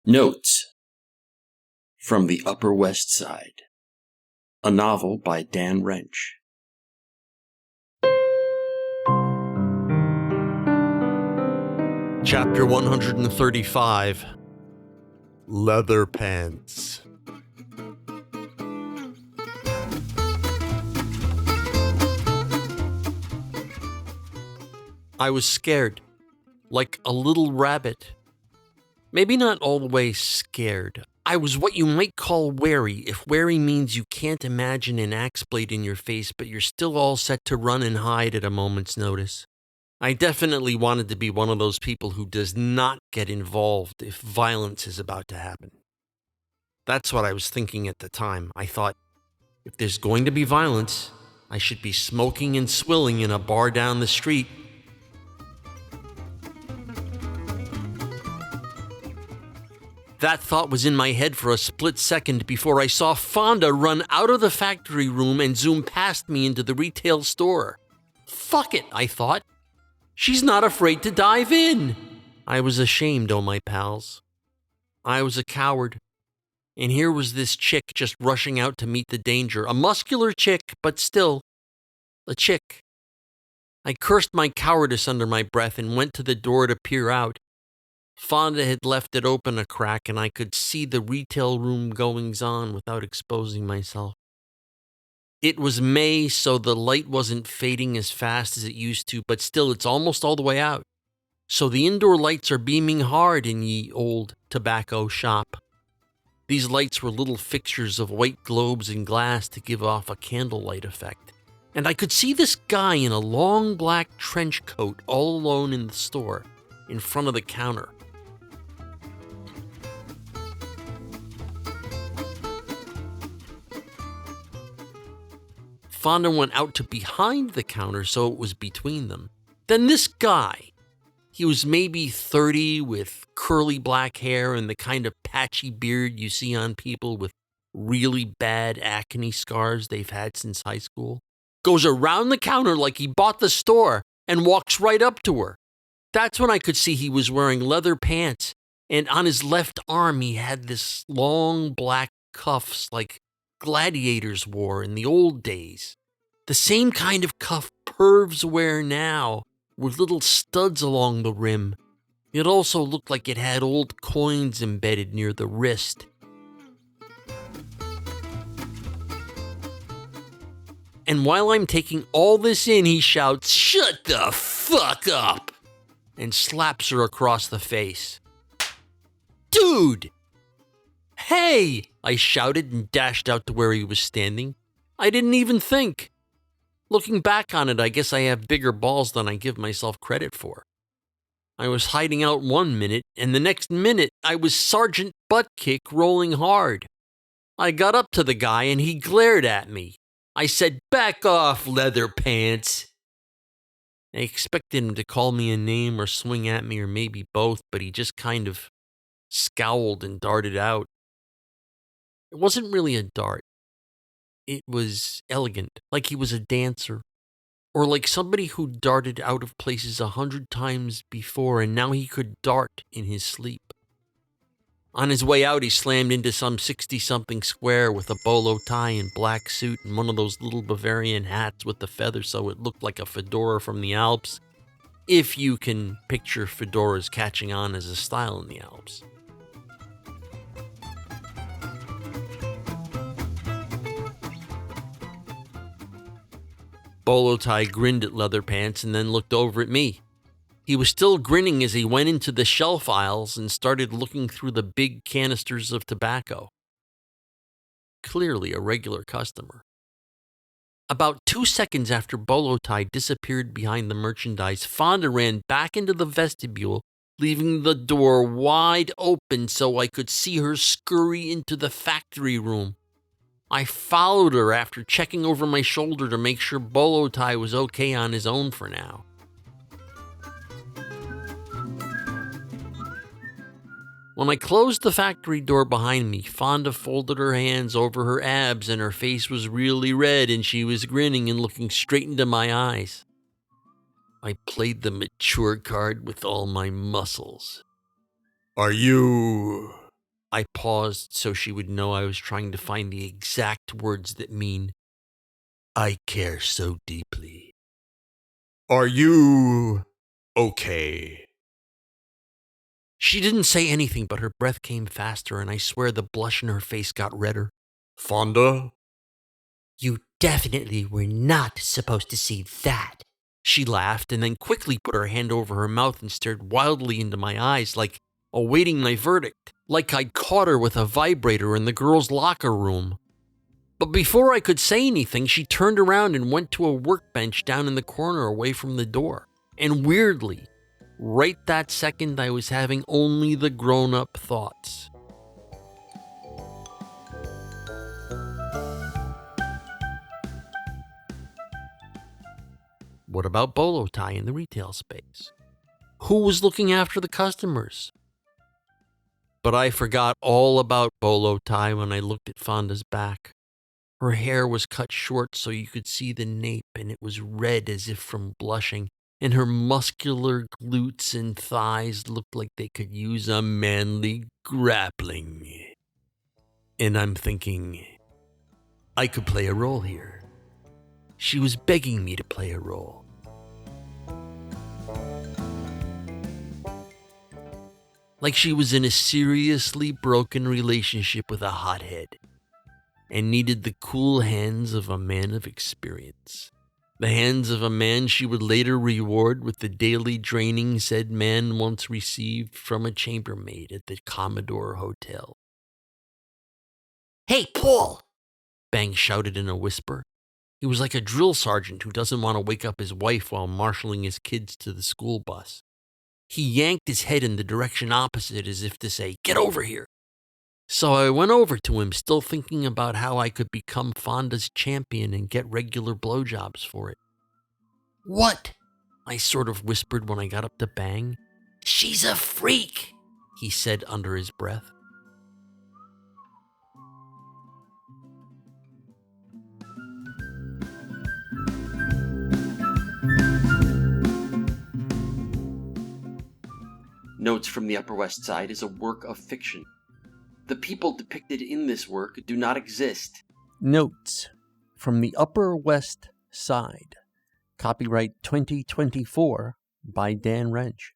Notes from the Upper West Side, a novel by Dan Wrench. Chapter 135, Leatherpants. I was scared, like a little rabbit. Maybe not all the way scared. I was what you might call wary, if wary means you can't imagine an axe blade in your face, but you're still all set to run and hide at a moment's notice. I definitely wanted to be one of those people who does not get involved if violence is about to happen. That's what I was thinking at the time. I thought, if there's going to be violence, I should be smoking and swilling in a bar down the street. That thought was in my head for a split second before I saw Fonda run out of the factory room and zoom past me into the retail store. Fuck it, I thought. She's not afraid to dive in. I was ashamed, oh my pals. I was a coward. And here was this chick just rushing out to meet the danger. A muscular chick, but still, a chick. I cursed my cowardice under my breath and went to the door to peer out. Fonda had left it open a crack, and I could see the retail room goings-on without exposing myself. It was May, so the light wasn't fading as fast as it used to, but still, it's almost all the way out. So the indoor lights are beaming hard in ye old tobacco shop. These lights were little fixtures of white globes and glass to give off a candlelight effect. And I could see this guy in a long black trench coat all alone in the store, in front of the counter. Fonda went out to behind the counter, so it was between them. Then this guy. He was maybe 30 with curly black hair and the kind of patchy beard you see on people with really bad acne scars they've had since high school. Goes around the counter like he bought the store and walks right up to her. That's when I could see he was wearing leather pants, and on his left arm he had this long black cuffs like gladiators wore in the old days. The same kind of cuff pervs wear now, with little studs along the rim. It also looked like it had old coins embedded near the wrist. And while I'm taking all this in, he shouts, "Shut the fuck up!" and slaps her across the face. "Dude!" "Hey!" I shouted and dashed out to where he was standing. I didn't even think. Looking back on it, I guess I have bigger balls than I give myself credit for. I was hiding out 1 minute, and the next minute, I was Sergeant Buttkick rolling hard. I got up to the guy, and he glared at me. I said, "Back off, Leatherpants." I expected him to call me a name or swing at me or maybe both, but he just kind of scowled and darted out. It wasn't really a dart. It was elegant, like he was a dancer, or like somebody who darted out of places 100 times before and now he could dart in his sleep. On his way out, he slammed into some 60-something square with a bolo tie and black suit and one of those little Bavarian hats with the feather so it looked like a fedora from the Alps, if you can picture fedoras catching on as a style in the Alps. Bolo Tie grinned at Leatherpants and then looked over at me. He was still grinning as he went into the shelf aisles and started looking through the big canisters of tobacco. Clearly a regular customer. About 2 seconds after Bolo Tie disappeared behind the merchandise, Fonda ran back into the vestibule, leaving the door wide open so I could see her scurry into the factory room. I followed her after checking over my shoulder to make sure Bolo Tie was okay on his own for now. When I closed the factory door behind me, Fonda folded her hands over her abs and her face was really red and she was grinning and looking straight into my eyes. I played the mature card with all my muscles. Are you I paused so she would know I was trying to find the exact words that mean, I care so deeply. Are you okay? She didn't say anything, but her breath came faster, and I swear the blush in her face got redder. Fonda? You definitely were not supposed to see that. She laughed and then quickly put her hand over her mouth and stared wildly into my eyes, like awaiting my verdict, like I'd caught her with a vibrator in the girls' locker room. But before I could say anything, she turned around and went to a workbench down in the corner away from the door. And weirdly, right that second, I was having only the grown-up thoughts. What about Bolo Tie in the retail space? Who was looking after the customers? But I forgot all about Bolo Tie when I looked at Fonda's back. Her hair was cut short so you could see the nape, and it was red as if from blushing, and her muscular glutes and thighs looked like they could use a manly grappling. And I'm thinking, I could play a role here. She was begging me to play a role. Like she was in a seriously broken relationship with a hothead and needed the cool hands of a man of experience. The hands of a man she would later reward with the daily draining said man once received from a chambermaid at the Commodore Hotel. Hey, Paul! Bang shouted in a whisper. He was like a drill sergeant who doesn't want to wake up his wife while marshaling his kids to the school bus. He yanked his head in the direction opposite as if to say, get over here. So I went over to him, still thinking about how I could become Fonda's champion and get regular blowjobs for it. What? I sort of whispered when I got up to Bang. She's a freak, he said under his breath. Notes from the Upper West Side is a work of fiction. The people depicted in this work do not exist. Notes from the Upper West Side. Copyright 2024 by Dan Wrench.